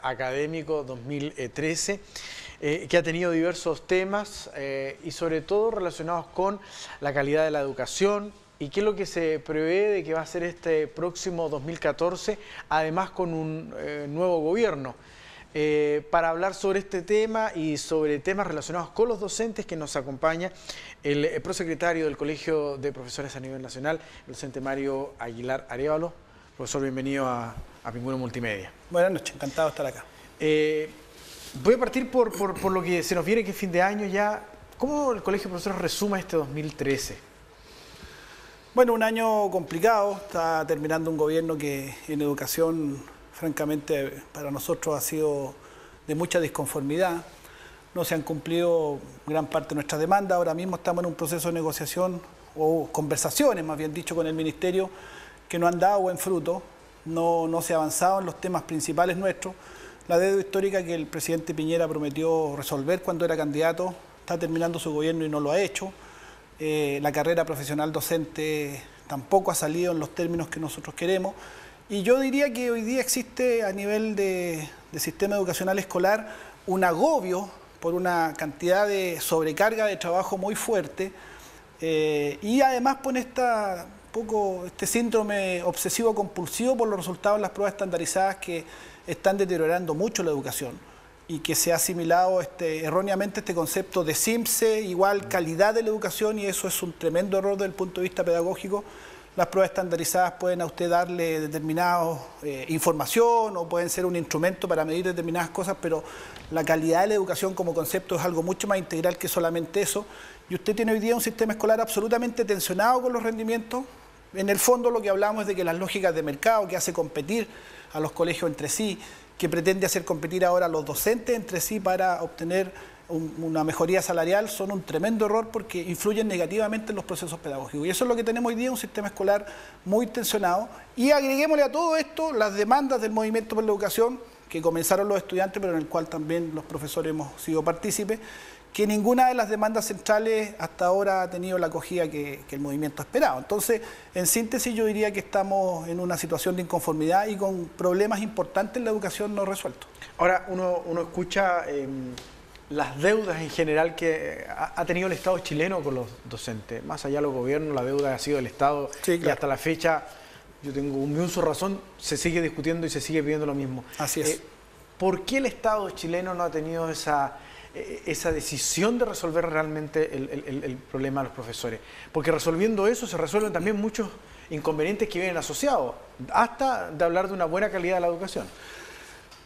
Académico 2013, que ha tenido diversos temas y sobre todo relacionados con la calidad de la educación y qué es lo que se prevé de que va a ser este próximo 2014, además con un nuevo gobierno. Para hablar sobre este tema y sobre temas relacionados con los docentes, que nos acompaña el prosecretario del Colegio de Profesores a nivel nacional, el docente Mario Aguilar Arévalo. Profesor, bienvenido a Pingüino Multimedia. Buenas noches, encantado de estar acá. Voy a partir por lo que se nos viene, que es fin de año ya. ¿Cómo el Colegio de Profesores resuma este 2013? Bueno, un año complicado. Está terminando un gobierno que en educación, francamente, para nosotros ha sido de mucha disconformidad. No se han cumplido gran parte de nuestras demandas. Ahora mismo estamos en un proceso de negociación o conversaciones, más bien dicho, con el Ministerio, que no han dado buen fruto. No se ha avanzado en los temas principales nuestros. La deuda histórica que el presidente Piñera prometió resolver cuando era candidato, está terminando su gobierno y no lo ha hecho. La carrera profesional docente tampoco ha salido en los términos que nosotros queremos. Y yo diría que hoy día existe a nivel de sistema educacional escolar un agobio por una cantidad de sobrecarga de trabajo muy fuerte y además pone este síndrome obsesivo-compulsivo por los resultados de las pruebas estandarizadas que están deteriorando mucho la educación y que se ha asimilado erróneamente este concepto de SIMSE igual calidad de la educación, y eso es un tremendo error desde el punto de vista pedagógico. Las pruebas estandarizadas pueden a usted darle determinada información o pueden ser un instrumento para medir determinadas cosas, pero la calidad de la educación como concepto es algo mucho más integral que solamente eso. Y usted tiene hoy día un sistema escolar absolutamente tensionado con los rendimientos. En el fondo lo que hablamos es de que las lógicas de mercado que hace competir a los colegios entre sí, que pretende hacer competir ahora a los docentes entre sí para obtener una mejoría salarial, son un tremendo error porque influyen negativamente en los procesos pedagógicos. Y eso es lo que tenemos hoy día, un sistema escolar muy tensionado. Y agreguémosle a todo esto las demandas del movimiento por la educación, que comenzaron los estudiantes, pero en el cual también los profesores hemos sido partícipes, que ninguna de las demandas centrales hasta ahora ha tenido la acogida que el movimiento ha esperado. Entonces, en síntesis, yo diría que estamos en una situación de inconformidad y con problemas importantes en la educación no resueltos. Ahora, uno escucha las deudas en general que ha tenido el Estado chileno con los docentes. Más allá de los gobiernos, la deuda ha sido del Estado, sí, claro. Y hasta la fecha, yo tengo un uso razón, se sigue discutiendo y se sigue pidiendo lo mismo. Así es. ¿Por qué el Estado chileno no ha tenido esa decisión de resolver realmente el problema de los profesores? Porque resolviendo eso se resuelven también muchos inconvenientes que vienen asociados, hasta de hablar de una buena calidad de la educación.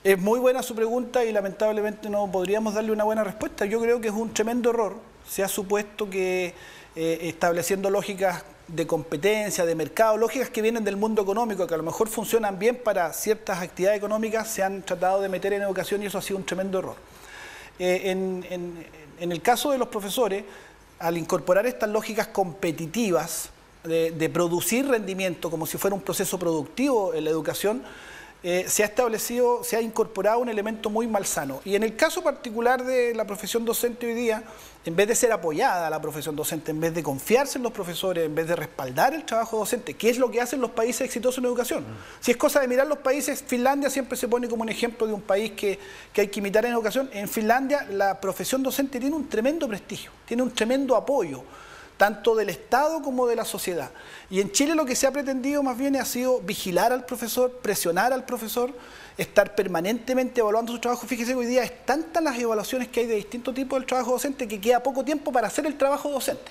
Es muy buena su pregunta y lamentablemente no podríamos darle una buena respuesta. Yo creo que es un tremendo error. Se ha supuesto que estableciendo lógicas de competencia, de mercado, lógicas que vienen del mundo económico, que a lo mejor funcionan bien para ciertas actividades económicas, se han tratado de meter en educación y eso ha sido un tremendo error. En el caso de los profesores, al incorporar estas lógicas competitivas de producir rendimiento como si fuera un proceso productivo en la educación, se ha incorporado un elemento muy malsano. Y en el caso particular de la profesión docente hoy día, en vez de ser apoyada la profesión docente, en vez de confiarse en los profesores, en vez de respaldar el trabajo docente, que es lo que hacen los países exitosos en educación. Si es cosa de mirar los países, Finlandia siempre se pone como un ejemplo de un país que hay que imitar en educación. En Finlandia la profesión docente tiene un tremendo prestigio, tiene un tremendo apoyo, tanto del Estado como de la sociedad. Y en Chile lo que se ha pretendido más bien ha sido vigilar al profesor, presionar al profesor, estar permanentemente evaluando su trabajo. Fíjese que hoy día es tantas las evaluaciones que hay de distintos tipos del trabajo docente que queda poco tiempo para hacer el trabajo docente.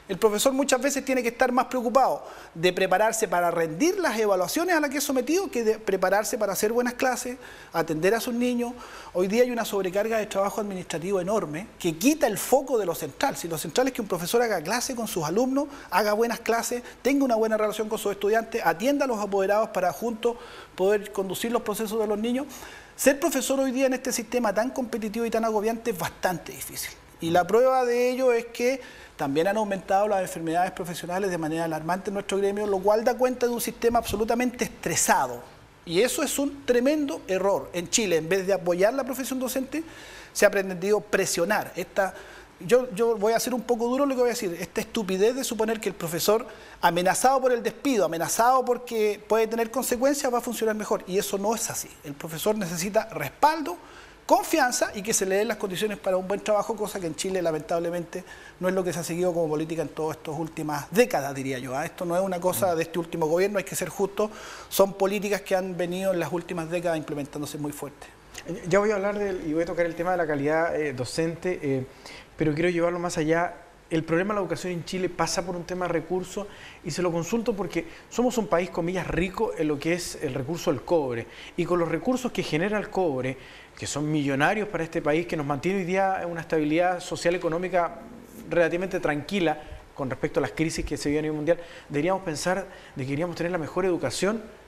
El profesor muchas veces tiene que estar más preocupado de prepararse para rendir las evaluaciones a las que es sometido que de prepararse para hacer buenas clases, atender a sus niños. Hoy día hay una sobrecarga de trabajo administrativo enorme que quita el foco de lo central. Si lo central es que un profesor haga clase con sus alumnos, haga buenas clases, tenga una buena relación con sus estudiantes, atienda a los apoderados para juntos poder conducir los procesos de los niños. Ser profesor hoy día en este sistema tan competitivo y tan agobiante es bastante difícil. Y la prueba de ello es que también han aumentado las enfermedades profesionales de manera alarmante en nuestro gremio, lo cual da cuenta de un sistema absolutamente estresado. Y eso es un tremendo error. En Chile, en vez de apoyar la profesión docente, se ha pretendido presionar. Esta yo voy a ser un poco duro lo que voy a decir, esta estupidez de suponer que el profesor amenazado por el despido, amenazado porque puede tener consecuencias, va a funcionar mejor. Y eso no es así. El profesor necesita respaldo, confianza y que se le den las condiciones para un buen trabajo, cosa que en Chile lamentablemente no es lo que se ha seguido como política en todas estas últimas décadas, diría yo. Esto no es una cosa de este último gobierno, hay que ser justos, son políticas que han venido en las últimas décadas implementándose muy fuerte. Ya voy a hablar y voy a tocar el tema de la calidad docente, pero quiero llevarlo más allá. El problema de la educación en Chile pasa por un tema de recursos y se lo consulto porque somos un país, comillas, rico en lo que es el recurso del cobre. Y con los recursos que genera el cobre, que son millonarios para este país, que nos mantiene hoy día en una estabilidad social económica relativamente tranquila con respecto a las crisis que se viven a nivel mundial, deberíamos pensar de que queríamos tener la mejor educación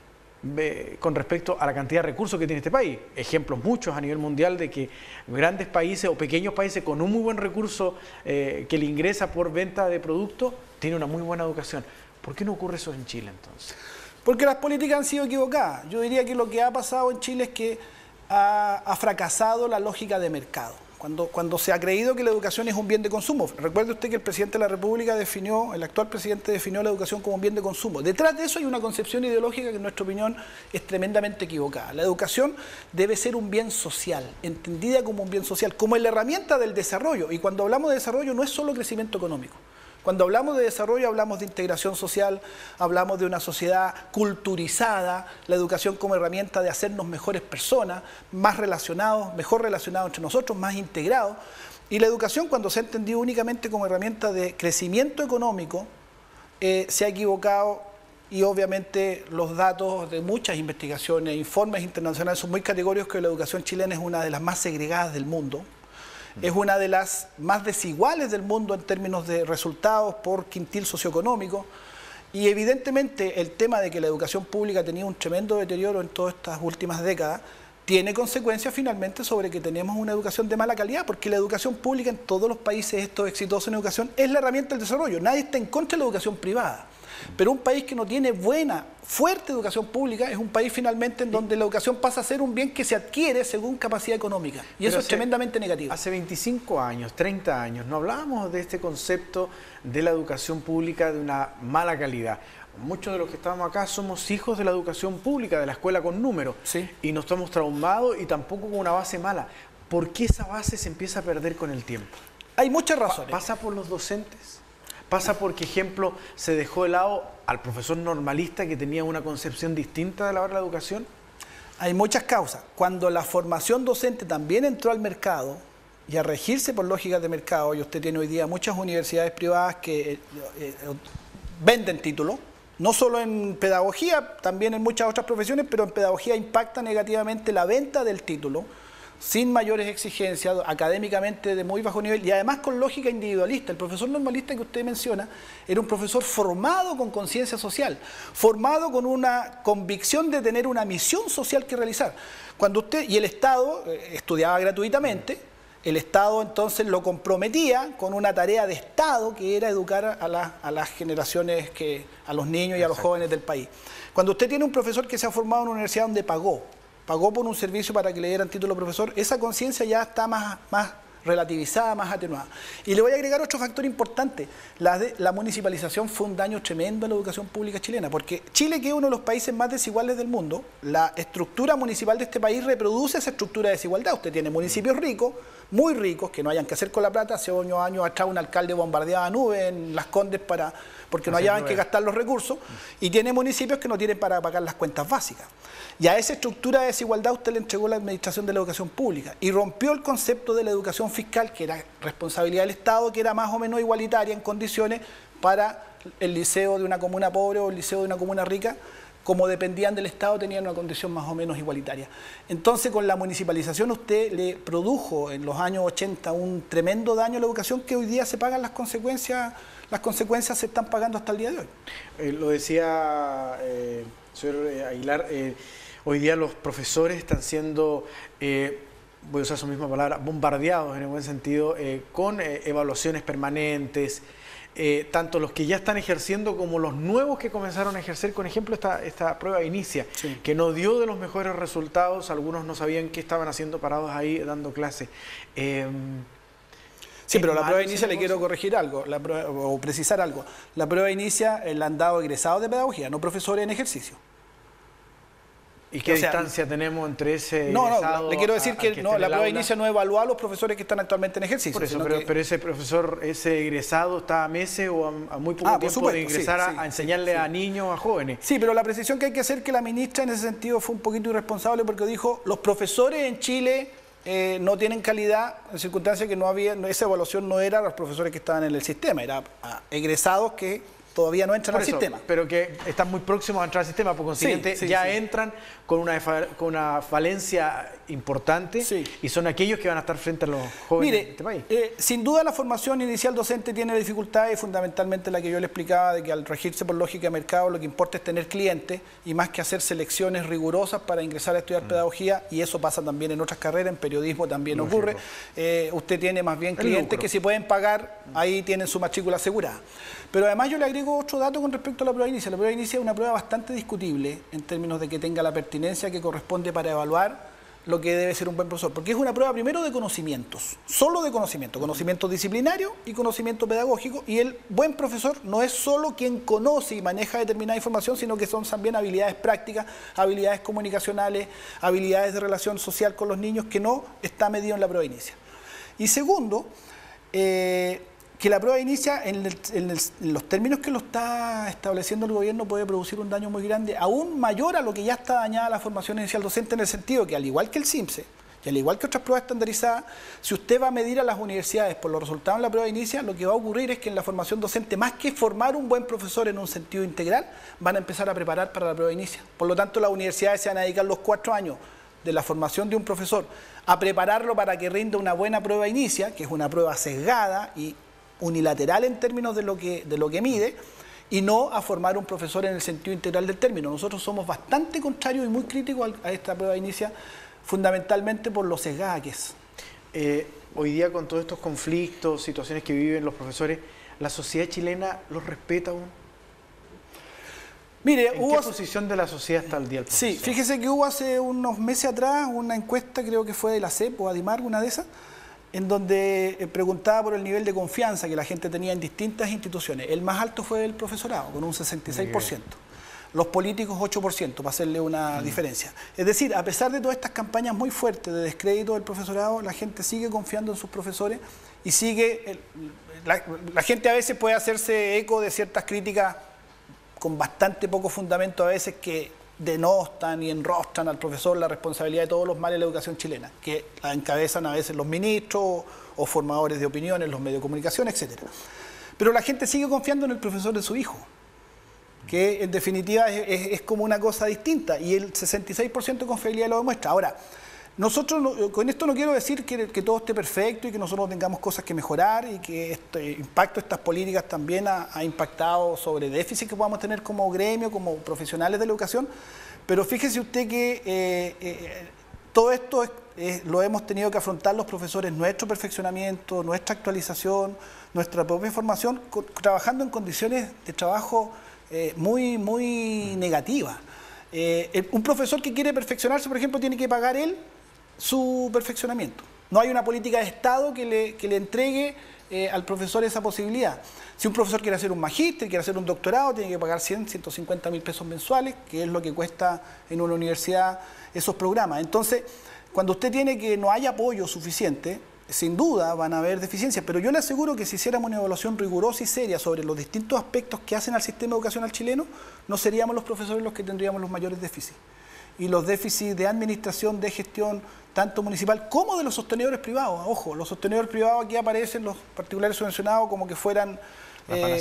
con respecto a la cantidad de recursos que tiene este país. Ejemplos muchos a nivel mundial de que grandes países o pequeños países con un muy buen recurso que le ingresa por venta de productos, tienen una muy buena educación. ¿Por qué no ocurre eso en Chile entonces? Porque las políticas han sido equivocadas. Yo diría que lo que ha pasado en Chile es que ha fracasado la lógica de mercado. Cuando se ha creído que la educación es un bien de consumo. Recuerde usted que el presidente de la República el actual presidente definió la educación como un bien de consumo. Detrás de eso hay una concepción ideológica que en nuestra opinión es tremendamente equivocada. La educación debe ser un bien social, entendida como un bien social, como la herramienta del desarrollo. Y cuando hablamos de desarrollo no es solo crecimiento económico. Cuando hablamos de desarrollo hablamos de integración social, hablamos de una sociedad culturizada, la educación como herramienta de hacernos mejores personas, más relacionados, mejor relacionados entre nosotros, más integrados. Y la educación, cuando se ha entendido únicamente como herramienta de crecimiento económico, se ha equivocado y obviamente los datos de muchas investigaciones, informes internacionales son muy categóricos que la educación chilena es una de las más segregadas del mundo. Es una de las más desiguales del mundo en términos de resultados por quintil socioeconómico y evidentemente el tema de que la educación pública ha tenido un tremendo deterioro en todas estas últimas décadas tiene consecuencias finalmente sobre que tenemos una educación de mala calidad, porque la educación pública en todos los países estos exitosos en educación es la herramienta del desarrollo. Nadie está en contra de la educación privada. Pero un país que no tiene buena, fuerte educación pública es un país finalmente en donde la educación pasa a ser un bien que se adquiere según capacidad económica. Y eso es tremendamente negativo. Hace 25 años, 30 años, no hablábamos de este concepto de la educación pública de una mala calidad. Muchos de los que estamos acá somos hijos de la educación pública, de la escuela con números. Sí. Y no estamos traumados y tampoco con una base mala. ¿Por qué esa base se empieza a perder con el tiempo? Hay muchas razones. ¿Pasa por los docentes? ¿Pasa porque, ejemplo, se dejó de lado al profesor normalista que tenía una concepción distinta de la hora de la educación? Hay muchas causas. Cuando la formación docente también entró al mercado y a regirse por lógicas de mercado, y usted tiene hoy día muchas universidades privadas que venden títulos, no solo en pedagogía, también en muchas otras profesiones, pero en pedagogía impacta negativamente la venta del título, sin mayores exigencias, académicamente de muy bajo nivel y además con lógica individualista. El profesor normalista que usted menciona era un profesor formado con conciencia social, formado con una convicción de tener una misión social que realizar. Y el Estado estudiaba gratuitamente, el Estado entonces lo comprometía con una tarea de Estado que era educar a las generaciones, a los niños y a los jóvenes del país. Cuando usted tiene un profesor que se ha formado en una universidad donde pagó por un servicio para que le dieran título de profesor, esa conciencia ya está más relativizada, más atenuada. Y le voy a agregar otro factor importante. La municipalización fue un daño tremendo a la educación pública chilena, porque Chile, que es uno de los países más desiguales del mundo, la estructura municipal de este país reproduce esa estructura de desigualdad. Usted tiene municipios ricos, muy ricos, que no hayan que hacer con la plata. Hace unos años atrás un alcalde bombardeaba nubes en Las Condes porque no hallaban que gastar los recursos, y tiene municipios que no tienen para pagar las cuentas básicas. Y a esa estructura de desigualdad usted le entregó la administración de la educación pública y rompió el concepto de la educación fiscal, que era responsabilidad del Estado, que era más o menos igualitaria en condiciones para el liceo de una comuna pobre o el liceo de una comuna rica. Como dependían del Estado, tenían una condición más o menos igualitaria. Entonces, con la municipalización usted le produjo en los años 80 un tremendo daño a la educación que hoy día se pagan las consecuencias se están pagando hasta el día de hoy. Lo decía señor Aguilar, hoy día los profesores están siendo, voy a usar su misma palabra, bombardeados en el buen sentido, con evaluaciones permanentes, tanto los que ya están ejerciendo como los nuevos que comenzaron a ejercer. Con ejemplo, esta prueba inicia, sí, que no dio de los mejores resultados, algunos no sabían qué estaban haciendo parados ahí dando clases. Sí, pero la prueba inicia, le quiero corregir algo, o precisar algo. La prueba inicia la han dado egresados de pedagogía, no profesores en ejercicio. ¿Y qué distancia tenemos entre ese egresado? No, le quiero decir que no, la prueba inicia no evalúa a los profesores que están actualmente en ejercicio. Por eso, pero ese profesor, ese egresado, está a meses o a muy poco tiempo de ingresar a enseñarle a niños, a jóvenes. Sí, pero la precisión que hay que hacer es que la ministra en ese sentido fue un poquito irresponsable porque dijo, los profesores en Chile no tienen calidad, en circunstancias que no había, esa evaluación no era a los profesores que estaban en el sistema, era a egresados que todavía no entran al sistema. Pero que están muy próximos a entrar al sistema, por consiguiente entran con una falencia importante y son aquellos que van a estar frente a los jóvenes de este país. Sin duda la formación inicial docente tiene dificultades, fundamentalmente la que yo le explicaba, de que al regirse por lógica de mercado lo que importa es tener clientes y más que hacer selecciones rigurosas para ingresar a estudiar pedagogía, y eso pasa también en otras carreras, en periodismo también ocurre. Usted tiene más bien clientes que si pueden pagar, ahí tienen su matrícula asegurada. Pero además yo le agrego otro dato con respecto a la prueba inicia. La prueba inicia es una prueba bastante discutible en términos de que tenga la pertinencia que corresponde para evaluar lo que debe ser un buen profesor. Porque es una prueba primero de conocimientos, solo de conocimiento disciplinario y conocimiento pedagógico. Y el buen profesor no es solo quien conoce y maneja determinada información, sino que son también habilidades prácticas, habilidades comunicacionales, habilidades de relación social con los niños, que no está medido en la prueba inicia. Y segundo, que la prueba inicia en los términos que lo está estableciendo el gobierno puede producir un daño muy grande, aún mayor a lo que ya está dañada la formación inicial docente, en el sentido que al igual que el CIMSE y al igual que otras pruebas estandarizadas, si usted va a medir a las universidades por los resultados en la prueba inicia, lo que va a ocurrir es que en la formación docente, más que formar un buen profesor en un sentido integral, van a empezar a preparar para la prueba inicia. Por lo tanto, las universidades se van a dedicar los 4 años de la formación de un profesor a prepararlo para que rinda una buena prueba inicia, que es una prueba sesgada y unilateral en términos de lo que mide, y no a formar un profesor en el sentido integral del término. Nosotros somos bastante contrarios y muy críticos a esta prueba inicia, fundamentalmente por lo sesgada que es. Hoy día, con todos estos conflictos, situaciones que viven los profesores, ¿la sociedad chilena los respeta aún? Mire, ¿En qué posición de la sociedad está el día del profesor? Sí, fíjese que hubo hace unos meses atrás una encuesta, creo que fue de la CEP o Adimar, una de esas, en donde preguntaba por el nivel de confianza que la gente tenía en distintas instituciones. El más alto fue el profesorado, con un 66%. Los políticos, 8%, para hacerle una diferencia. Es decir, a pesar de todas estas campañas muy fuertes de descrédito del profesorado, la gente sigue confiando en sus profesores y sigue... La gente a veces puede hacerse eco de ciertas críticas con bastante poco fundamento, a veces que denostan y enrostran al profesor la responsabilidad de todos los males de la educación chilena, que la encabezan a veces los ministros o formadores de opiniones, los medios de comunicación, etc. Pero la gente sigue confiando en el profesor de su hijo, que en definitiva es como una cosa distinta, y el 66% de confiabilidad lo demuestra. Ahora, nosotros, con esto no quiero decir que todo esté perfecto y que nosotros no tengamos cosas que mejorar y que este impacto de estas políticas también ha impactado sobre déficit que podamos tener como gremio, como profesionales de la educación, pero fíjese usted que todo esto lo hemos tenido que afrontar los profesores, nuestro perfeccionamiento, nuestra actualización, nuestra propia formación, trabajando en condiciones de trabajo muy negativas. Un profesor que quiere perfeccionarse, por ejemplo, tiene que pagar él su perfeccionamiento. No hay una política de Estado que le entregue al profesor esa posibilidad. Si un profesor quiere hacer un magíster, quiere hacer un doctorado, tiene que pagar 100, 150 mil pesos mensuales, que es lo que cuesta en una universidad esos programas. Entonces, cuando usted tiene que no hay apoyo suficiente, sin duda van a haber deficiencias, pero yo le aseguro que si hiciéramos una evaluación rigurosa y seria sobre los distintos aspectos que hacen al sistema educacional chileno, no seríamos los profesores los que tendríamos los mayores déficits. Y los déficits de administración, de gestión, tanto municipal como de los sostenedores privados. Ojo, los sostenedores privados, aquí aparecen los particulares subvencionados como que fueran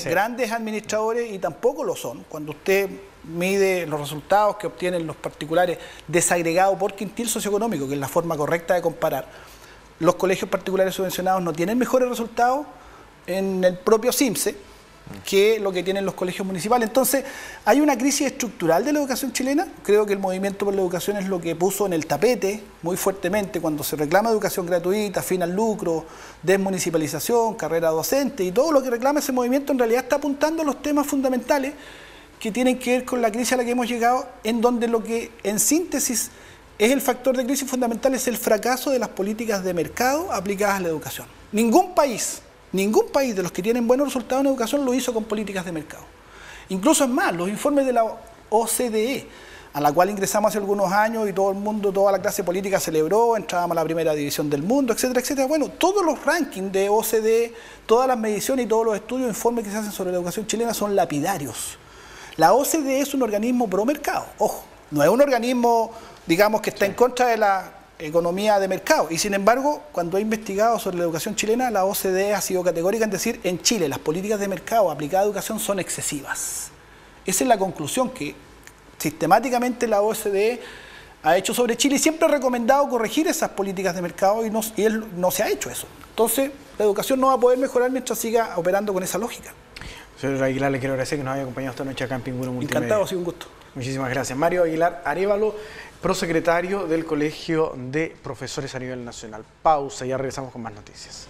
grandes administradores, y tampoco lo son. Cuando usted mide los resultados que obtienen los particulares desagregados por quintil socioeconómico, que es la forma correcta de comparar, los colegios particulares subvencionados no tienen mejores resultados en el propio CIMSE que lo que tienen los colegios municipales. Entonces, hay una crisis estructural de la educación chilena. Creo que el movimiento por la educación es lo que puso en el tapete muy fuertemente cuando se reclama educación gratuita, fin al lucro, desmunicipalización, carrera docente, y todo lo que reclama ese movimiento en realidad está apuntando a los temas fundamentales que tienen que ver con la crisis a la que hemos llegado, en donde lo que en síntesis es el factor de crisis fundamental es el fracaso de las políticas de mercado aplicadas a la educación. Ningún país de los que tienen buenos resultados en educación lo hizo con políticas de mercado. Incluso es más, los informes de la OCDE, a la cual ingresamos hace algunos años y todo el mundo, toda la clase política celebró, entrábamos a la primera división del mundo, etcétera, etcétera. Bueno, todos los rankings de OCDE, todas las mediciones y todos los estudios, informes que se hacen sobre la educación chilena son lapidarios. La OCDE es un organismo pro mercado, ojo, no es un organismo, digamos, que está en contra de la economía de mercado. Y sin embargo, cuando he investigado sobre la educación chilena, la OCDE ha sido categórica en decir, en Chile las políticas de mercado aplicadas a educación son excesivas. Esa es la conclusión que sistemáticamente la OCDE ha hecho sobre Chile y siempre ha recomendado corregir esas políticas de mercado y él no se ha hecho eso. Entonces, la educación no va a poder mejorar mientras siga operando con esa lógica. Señor Aguilar, le quiero agradecer que nos haya acompañado esta noche acá en Pingüino Multimedia. Encantado, ha sido un gusto. Muchísimas gracias. Mario Aguilar Arévalo, prosecretario del Colegio de Profesores a nivel nacional. Pausa, ya regresamos con más noticias.